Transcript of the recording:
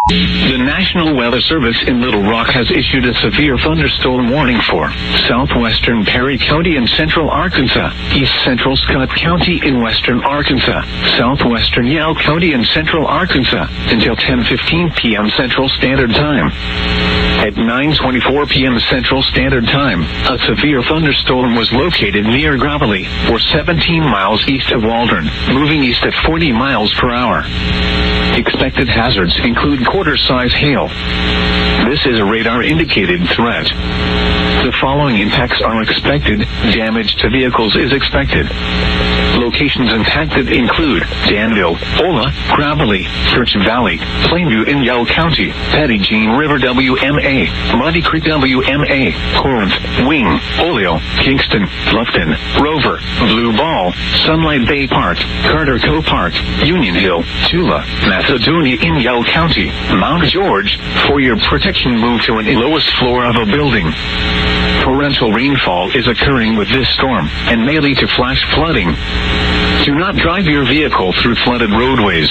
The National Weather Service in Little Rock has issued a severe thunderstorm warning for southwestern Perry County in central Arkansas, east central Scott County in western Arkansas, southwestern Yell County in central Arkansas, until 10:15 p.m. Central Standard Time. At 9:24 p.m. Central Standard Time, a severe thunderstorm was located near Gravely, or 17 miles east of Waldron, moving east at 40 miles per hour. Expected hazards include quarter-size hail. This is a radar-indicated threat. The following impacts are expected. Damage to vehicles is expected. Locations impacted include Danville, Ola, Gravely, Church Valley, Plainview in Yell County, Petit Jean River WMA, Muddy Creek WMA, Corinth, Wing, Oleo, Kingston, Bluffton, Rover, Blue Ball, Sunlight Bay Park, Carter Co Park, Union Hill, Tula, Macedonia in Yell County, Mount George. For your protection, move to the lowest floor of a building. Torrential rainfall is occurring with this storm and may lead to flash flooding. Do not drive your vehicle through flooded roadways.